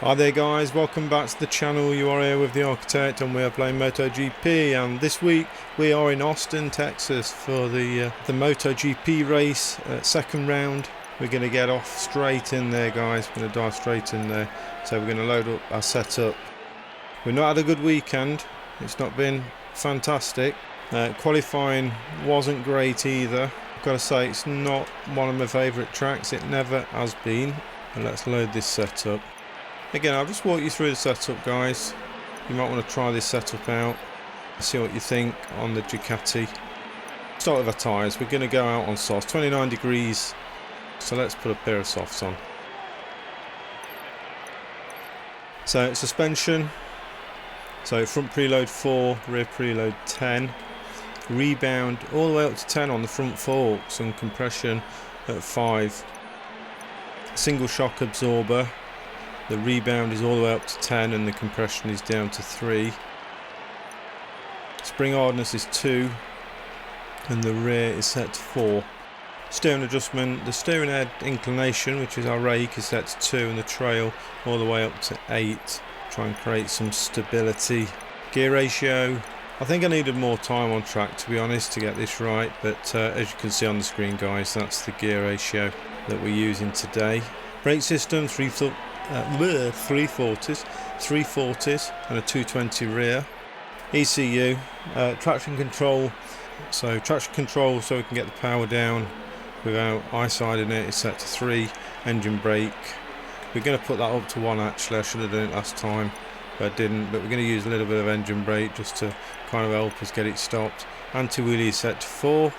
Hi there guys, welcome back to the channel. You are here with the Architect and we are playing MotoGP, and this week we are in Austin, Texas for the MotoGP race, second round. We're going to get off straight in there guys, we're going to dive straight in there. So we're going to load up our setup. We've not had a good weekend, it's not been fantastic. Qualifying wasn't great either. I've got to say it's not one of my favourite tracks, it never has been. And let's load this setup. Again, I'll just walk you through the setup guys. You might want to try this setup out, see what you think on the Ducati. Start with our tyres, we're going to go out on softs, 29 degrees, so let's put a pair of softs on. So suspension, so front preload 4, rear preload 10, rebound all the way up to 10 on the front forks, and compression at 5. Single shock absorber. The rebound is all the way up to 10 and the compression is down to 3. Spring hardness is 2 and the rear is set to 4. Steering adjustment, the steering head inclination, which is our rake, is set to 2 and the trail all the way up to 8. Try and create some stability. Gear ratio, I think I needed more time on track to be honest to get this right, but as you can see on the screen guys, that's the gear ratio that we're using today. Brake system, 340s and a 220 rear. ECU, traction control, so traction control so we can get the power down without eye-siding it is set to 3. Engine brake, we're going to put that up to 1 actually, I should have done it last time but I didn't, but we're going to use a little bit of engine brake just to kind of help us get it stopped. Anti-wheelie is set to 4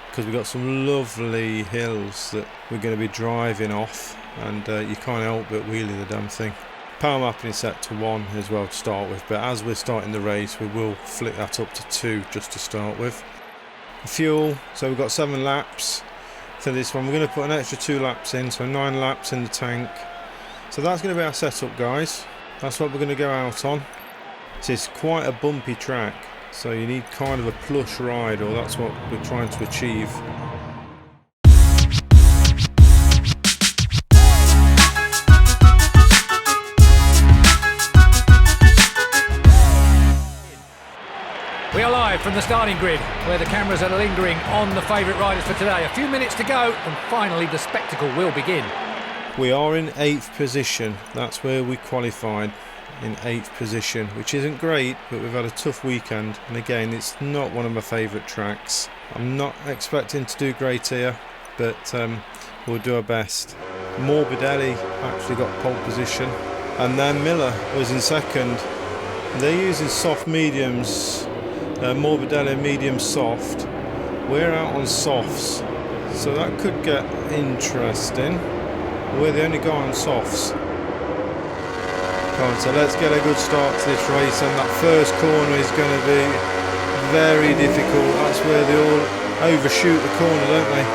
because we've got some lovely hills that we're going to be driving off, and you can't help but wheelie the damn thing. Power mapping is set to 1 as well to start with, but as we're starting the race we will flick that up to 2 just to start with. Fuel, so we've got 7 laps for this one. We're going to put an extra 2 laps in, so 9 laps in the tank. So that's going to be our setup guys, that's what we're going to go out on. This is quite a bumpy track, so you need kind of a plush ride, or that's what we're trying to achieve. We are live from the starting grid, where the cameras are lingering on the favourite riders for today. A few minutes to go, and finally the spectacle will begin. We are in 8th position, that's where we qualified, in 8th position, which isn't great, but we've had a tough weekend, and again it's not one of my favourite tracks. I'm not expecting to do great here, but we'll do our best. Morbidelli actually got pole position, and then Miller was in second. They're using soft mediums, Morbidelli medium soft. We're out on softs, so that could get interesting. We're the only guy on softs. So let's get a good start to this race, and that first corner is going to be very difficult. That's where they all overshoot the corner, don't they?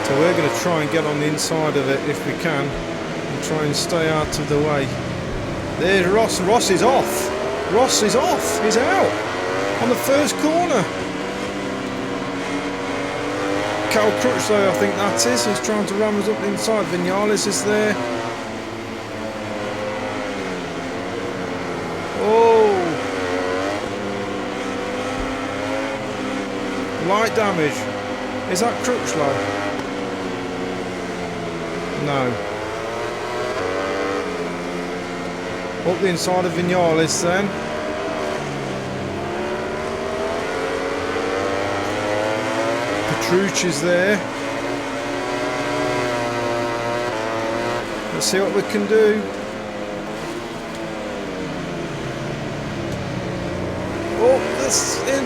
So we're going to try and get on the inside of it if we can and try and stay out of the way. There's Ross. Ross is off. Ross is off. He's out on the first corner. Cal Crutchlow, I think that is. He's trying to ram us up the inside. Vinales is there. Oh! Light damage. Is that Crutchlow? No. Up the inside of Vinales then. Petrucci's there. Let's see what we can do. Oh, this it,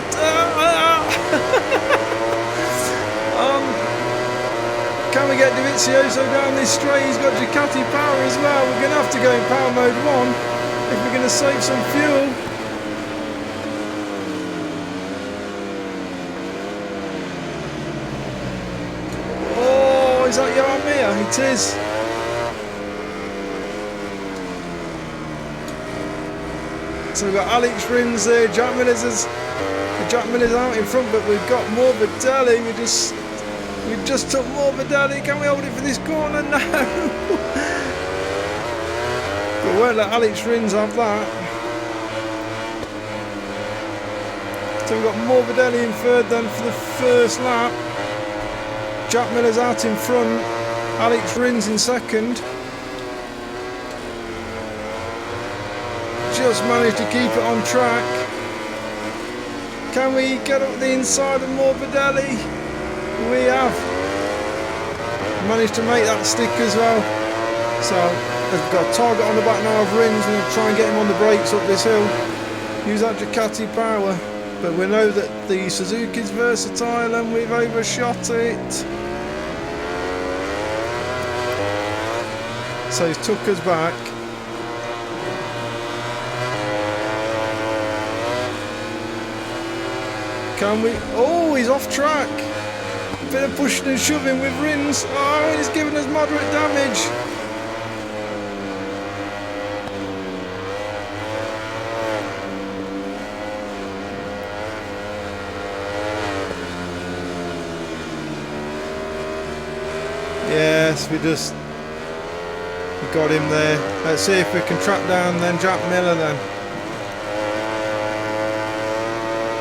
can we get Dovizioso down this straight? He's got Ducati power as well. We're going to have to go in power mode 1 if we're going to save some fuel. Oh, is that Yarmia? It is. So we've got Alex Rins there, Jack Miller's out in front, but we've got Morbidelli. We just took Morbidelli. Can we hold it for this corner? No. But won't let Alex Rins have that. So we've got Morbidelli in third then for the first lap. Jack Miller's out in front. Alex Rins in second. Just managed to keep it on track. Can we get up the inside of Morbidelli? We have. Managed to make that stick as well. So they've got a target on the back now of Rins. We're going to try and get him on the brakes up this hill. Use that Ducati power. But we know that the Suzuki's versatile and we've overshot it. So he's took us back. Can we? Oh, he's off track. Bit of pushing and shoving with Rins. Oh, he's giving us moderate damage. Yes, we got him there. Let's see if we can track down then Jack Miller then.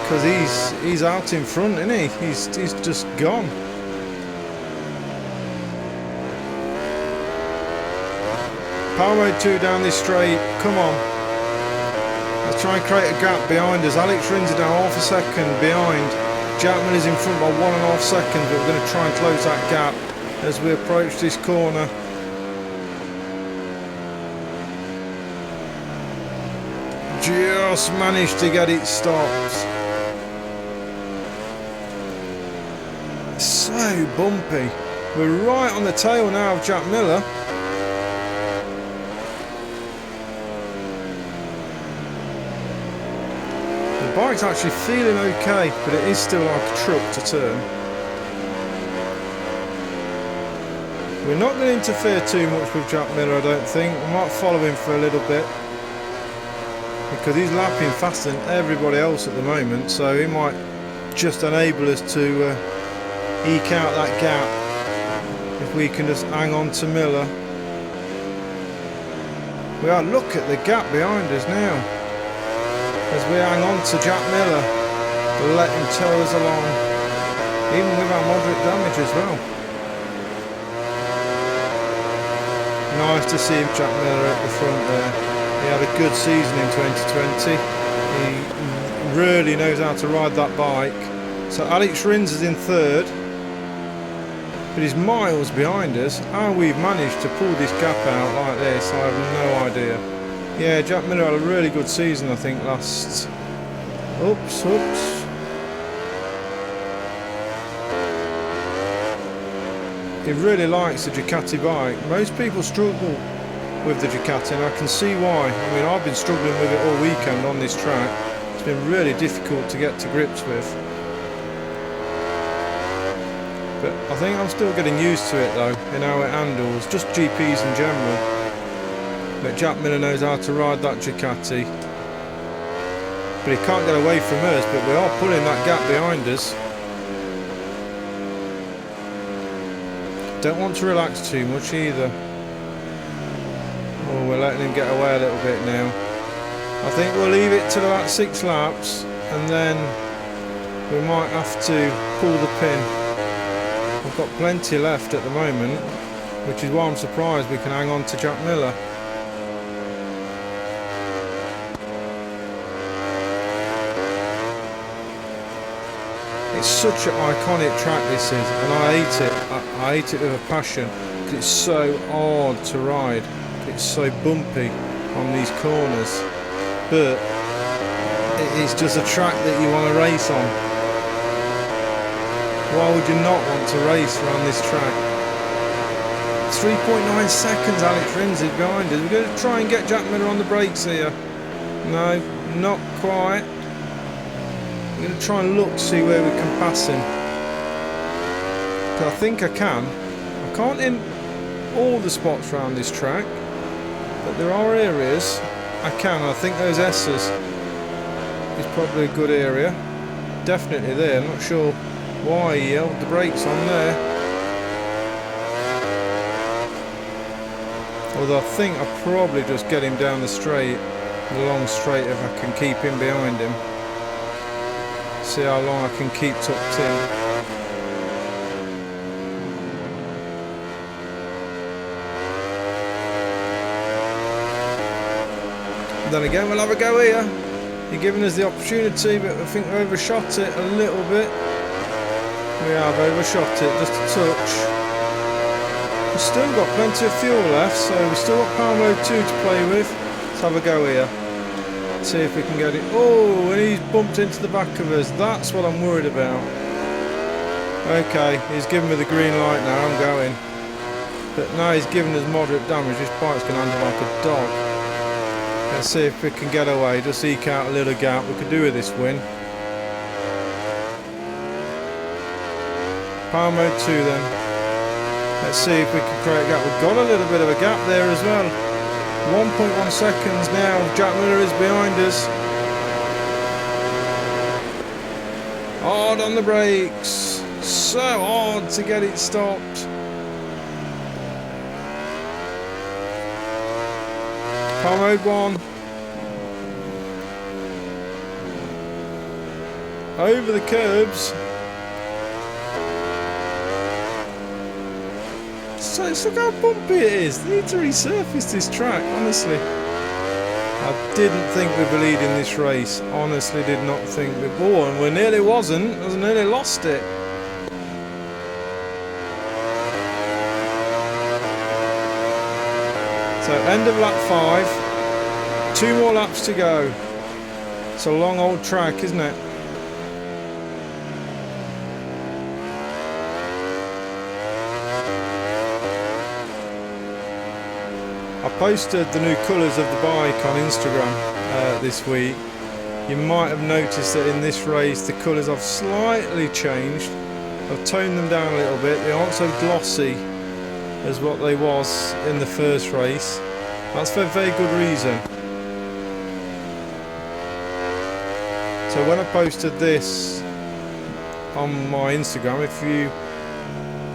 Because he's out in front, isn't he? He's just gone. Power mode 2 down this straight. Come on. Let's try and create a gap behind us. Alex Rins is now half a second behind. Jack Miller's in front by 1.5 seconds, but we're going to try and close that gap as we approach this corner. Just managed to get it stopped. So bumpy. We're right on the tail now of Jack Miller. The bike's actually feeling okay, but it is still like a truck to turn. We're not going to interfere too much with Jack Miller, I don't think. We might follow him for a little bit, because he's lapping faster than everybody else at the moment, so he might just enable us to eke out that gap if we can just hang on to Miller. Well, look at the gap behind us now as we hang on to Jack Miller. We'll let him tow us along, even with our moderate damage as well. Nice to see him, Jack Miller, at the front there. He had a good season in 2020. He really knows how to ride that bike. So Alex Rins is in third, but he's miles behind us. How we've managed to pull this gap out like this, I have no idea. Yeah, Jack Miller had a really good season, I think, last... Oops. He really likes the Ducati bike. Most people struggle with the Ducati, and I can see why. I mean, I've been struggling with it all weekend on this track. It's been really difficult to get to grips with. But I think I'm still getting used to it though, in how it handles, just GPs in general. But Jack Miller knows how to ride that Ducati. But he can't get away from us, but we are pulling that gap behind us. Don't want to relax too much either. Oh, we're letting him get away a little bit now. I think we'll leave it till about 6 laps, and then we might have to pull the pin. We've got plenty left at the moment, which is why I'm surprised we can hang on to Jack Miller. It's such an iconic track, this is, and I hate it. I hate it with a passion, because it's so hard to ride. It's so bumpy on these corners, but it's just a track that you want to race on. Why would you not want to race around this track? 3.9 seconds Alex Rins is behind us. We're going to try and get Jack Miller on the brakes here. No, not quite. I'm going to try and look to see where we can pass him. But I think I can. I can't in all the spots around this track, but there are areas I can. I think those S's is probably a good area. Definitely there. I'm not sure why he held the brakes on there. Although I think I'll probably just get him down the straight, the long straight, if I can keep him behind him. See how long I can keep tucked in. Then again, we'll have a go here. You're giving us the opportunity, but I think we overshot it a little bit. We have overshot it just a touch. We've still got plenty of fuel left, so we've still got power mode 2 to play with. Let's have a go here. See if we can get it. Oh, and he's bumped into the back of us. That's what I'm worried about. Okay, he's giving me the green light now. I'm going. But now he's giving us moderate damage. This bike's going to handle like a dog. Let's see if we can get away, just eke out a little gap. We could do with this win. Power mode 2 then. Let's see if we can create a gap. We've got a little bit of a gap there as well. 1.1 seconds now. Jack Miller is behind us. Hard on the brakes. So hard to get it stopped. Power mode 1. Over the curbs. So look how bumpy it is. They need to resurface this track, honestly. I didn't think we'd be leading this race. Honestly did not think we'd. Oh, and we nearly wasn't. I nearly lost it. So end of lap 5, 2 more laps to go. It's a long old track, isn't it? I posted the new colours of the bike on Instagram this week. You might have noticed that in this race the colours have slightly changed. I've toned them down a little bit. They aren't so glossy as what they was in the first race. That's for a very good reason. So when I posted this on my Instagram, if you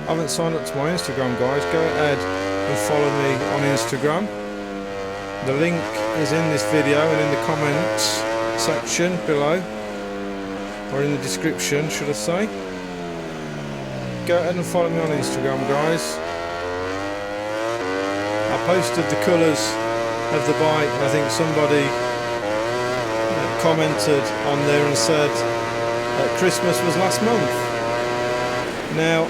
haven't signed up to my Instagram, guys, go ahead and follow me on Instagram. The link is in this video and in the comments section below, or in the description, should I say. Go ahead and follow me on Instagram, guys. I posted the colours of the bike. I think somebody commented on there and said that Christmas was last month. Now,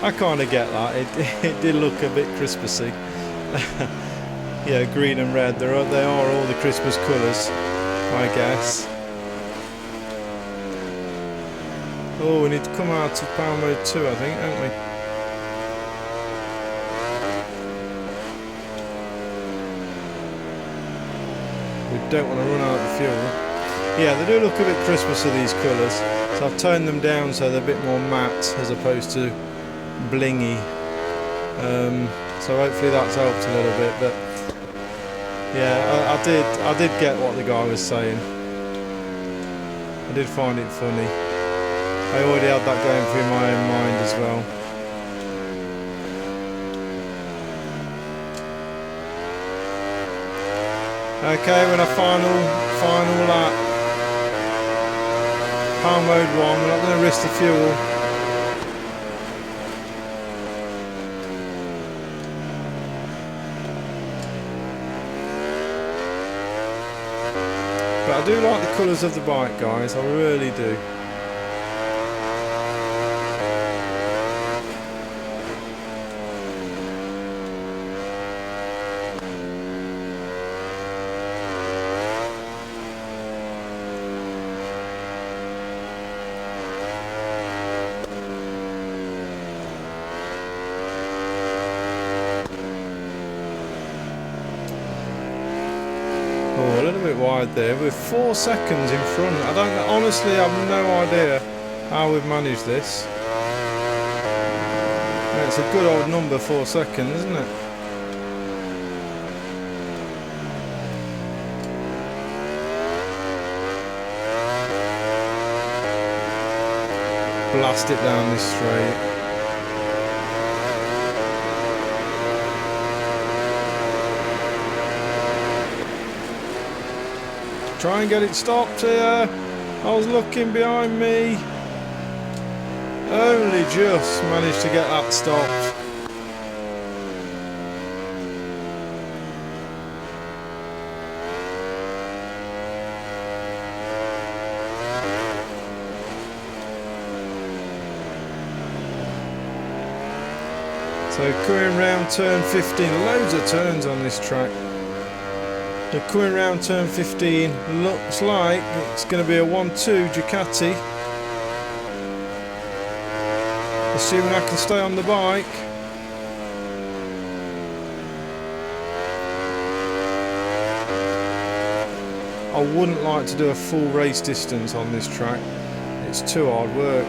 I kind of get that. It did look a bit Christmassy. Yeah, green and red. They are all the Christmas colours, I guess. Oh, we need to come out of power mode 2, I think, don't we? We don't want to run out of fuel. Yeah, they do look a bit Christmassy, these colours. So I've toned them down so they're a bit more matte as opposed to blingy. So hopefully that's helped a little bit. But yeah, I did get what the guy was saying. I did find it funny. I already had that going through my own mind as well. Okay, we're in a final lap. Power mode 1, we're not going to risk the fuel. But I do like the colours of the bike, guys, I really do. Oh, a little bit wide there. We're 4 seconds in front. I don't know, honestly, I have no idea how we've managed this. Yeah, it's a good old number, 4 seconds, isn't it? Blast it down this straight. Try and get it stopped here. I was looking behind me. Only just managed to get that stopped. So coming round turn 15, loads of turns on this track. So coming round turn 15, looks like it's going to be a 1-2 Ducati. Assuming I can stay on the bike. I wouldn't like to do a full race distance on this track. It's too hard work.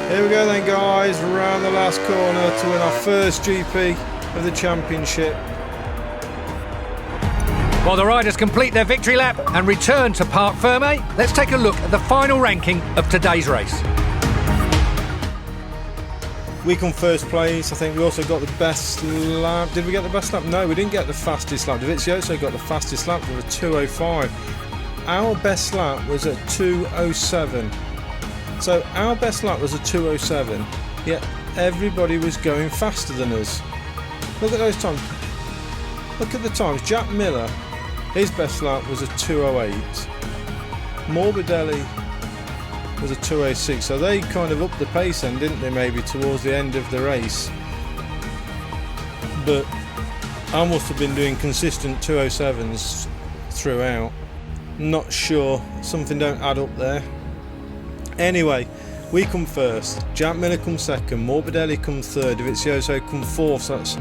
Here we go then guys, around the last corner to win our first GP of the championship. While the riders complete their victory lap and return to Parc Ferme, let's take a look at the final ranking of today's race. We come first place. I think we also got the best lap. Did we get the best lap? No, we didn't get the fastest lap. Dovizioso got the fastest lap with a 2:05. Our best lap was at 2:07. So our best lap was a 2:07, yet everybody was going faster than us. Look at those times. Look at the times. Jack Miller, his best lap was a 2:08. Morbidelli was a 2:06. So they kind of upped the pace then, didn't they, maybe towards the end of the race. But I must have been doing consistent 2:07s throughout. Not sure. Something don't add up there. Anyway, we come first, Jack Miller come second, Morbidelli come third, Dovizioso come fourth, so that's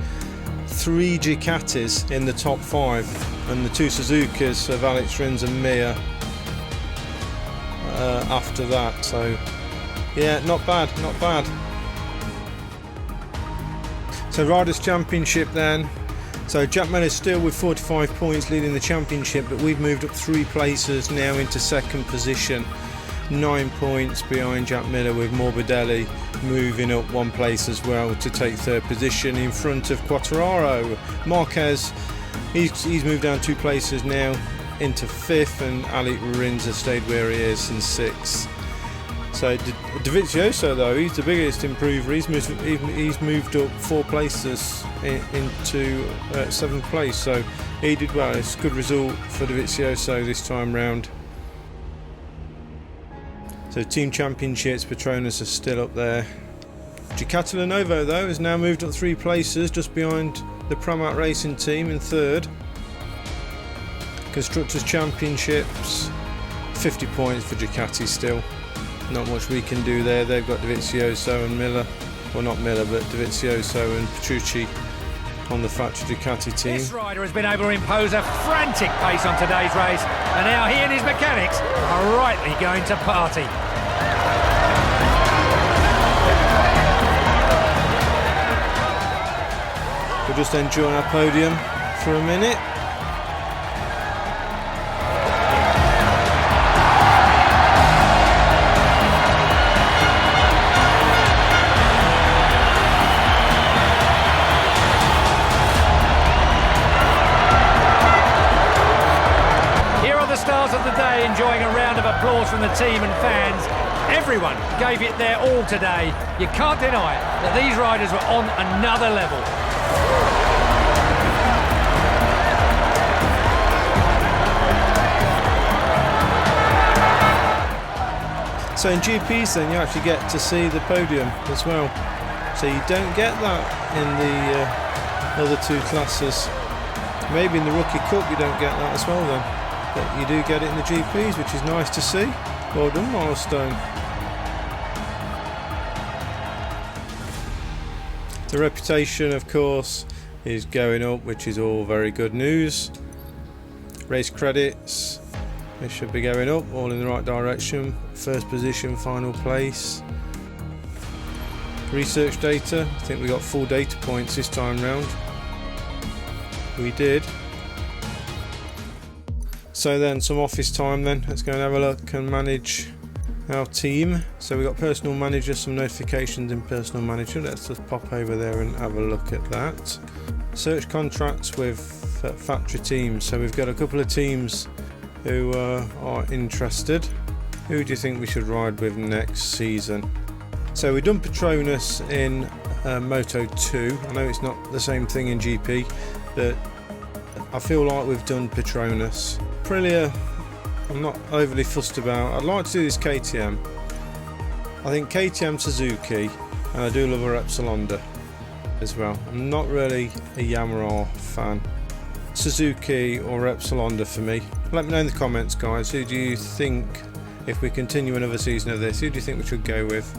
3 Ducatis in the top 5, and the 2 Suzukas of Alex Rins and Mir after that, so yeah, not bad, not bad. So Riders' Championship then, so Jack Miller's still with 45 points leading the championship, but we've moved up 3 places now into second position. 9 points behind Jack Miller, with Morbidelli moving up 1 place as well to take 3rd position in front of Quartararo. Marquez, he's moved down 2 places now into 5th, and Alex Rins has stayed where he is in 6th. So Dovizioso though, he's the biggest improver. He's moved up 4 places into 7th place, so he did well. It's a good result for Dovizioso this time round. So Team Championships, Petronas are still up there. Ducati Lenovo though has now moved up 3 places, just behind the Pramac Racing team in 3rd. Constructors Championships, 50 points for Ducati still. Not much we can do there. They've got Dovizioso and Miller, well not Miller but Dovizioso and Petrucci on the factory Ducati team. This rider has been able to impose a frantic pace on today's race, and now he and his mechanics are rightly going to party. We're just enjoying our podium for a minute. Stars of the day enjoying a round of applause from the team and fans. Everyone gave it their all today. You can't deny it that these riders were on another level. So in GPs then you actually get to see the podium as well. So you don't get that in the other 2 classes. Maybe in the Rookie Cup you don't get that as well then. But you do get it in the GPs, which is nice to see. Well done, Milestone. The reputation, of course, is going up, which is all very good news. Race credits, they should be going up, all in the right direction. 1st position, final place. Research data, I think we got full data points this time round. We did. So then some office time then, let's go and have a look and manage our team. So we've got personal manager, some notifications in personal manager. Let's just pop over there and have a look at that. Search contracts with factory teams. So we've got a couple of teams who are interested. Who do you think we should ride with next season? So we've done Petronas in Moto 2. I know it's not the same thing in GP, but I feel like we've done Petronas. Aprilia, I'm not overly fussed about. I'd like to do this KTM. I think KTM Suzuki, and I do love a Repsol Honda as well. I'm not really a Yamaha fan. Suzuki or Repsol Honda for me. Let me know in the comments, guys. Who do you think, if we continue another season of this, who do you think we should go with?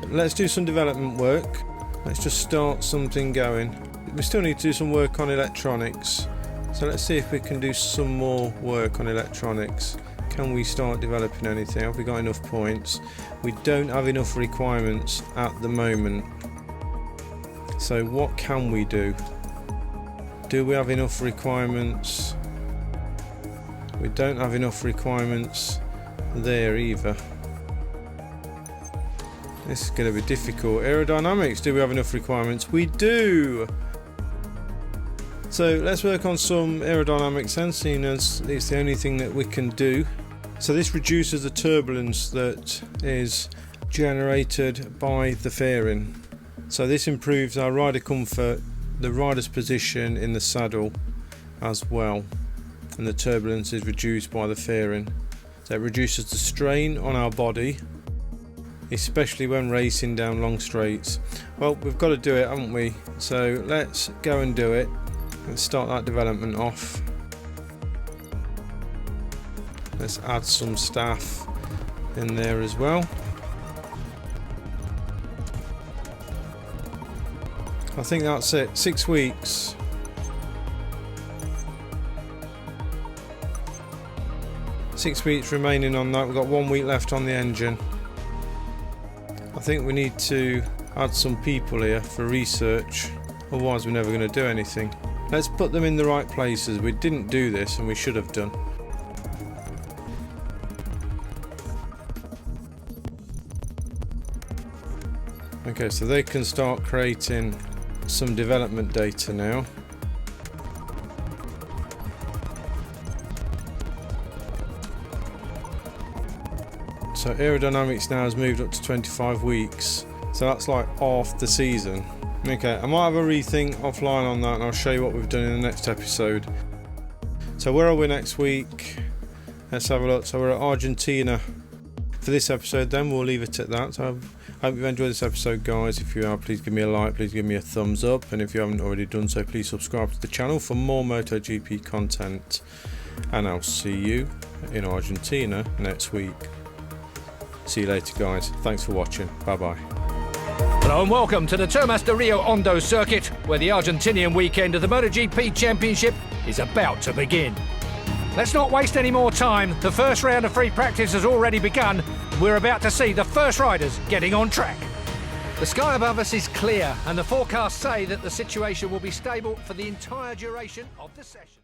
Let's do some development work. Let's just start something going. We still need to do some work on electronics. So let's see if we can do some more work on electronics. Can we start developing anything? Have we got enough points? We don't have enough requirements at the moment. So what can we do? Do we have enough requirements? We don't have enough requirements there either. This is going to be difficult. Aerodynamics, do we have enough requirements? We do! So let's work on some aerodynamic sensing, as it's the only thing that we can do. So this reduces the turbulence that is generated by the fairing. So this improves our rider comfort, the rider's position in the saddle as well, and the turbulence is reduced by the fairing. So it reduces the strain on our body, especially when racing down long straights. Well, we've got to do it, haven't we? So let's go and do it. Let's start that development off. Let's add some staff in there as well. I think that's it. 6 weeks. Six weeks remaining on that. We've got 1 week left on the engine. I think we need to add some people here for research, otherwise we're never going to do anything. Let's put them in the right places. We didn't do this and we should have done. Okay, so they can start creating some development data now. So aerodynamics now has moved up to 25 weeks. So that's like half the season. Okay, I might have a rethink offline on that and I'll show you what we've done in the next episode. So where are we next week? Let's have a look. So we're at Argentina for this episode then. We'll leave it at that. So I hope you've enjoyed this episode, guys. If you are, please give me a like, please give me a thumbs up, and if you haven't already done so, please subscribe to the channel for more MotoGP content, and I'll see you in Argentina next week. See you later, guys. Thanks for watching. Bye bye. Hello and welcome to the Termas de Rio Hondo circuit, where the Argentinian weekend of the MotoGP Championship is about to begin. Let's not waste any more time. The first round of free practice has already begun. We're about to see the first riders getting on track. The sky above us is clear and the forecasts say that the situation will be stable for the entire duration of the session.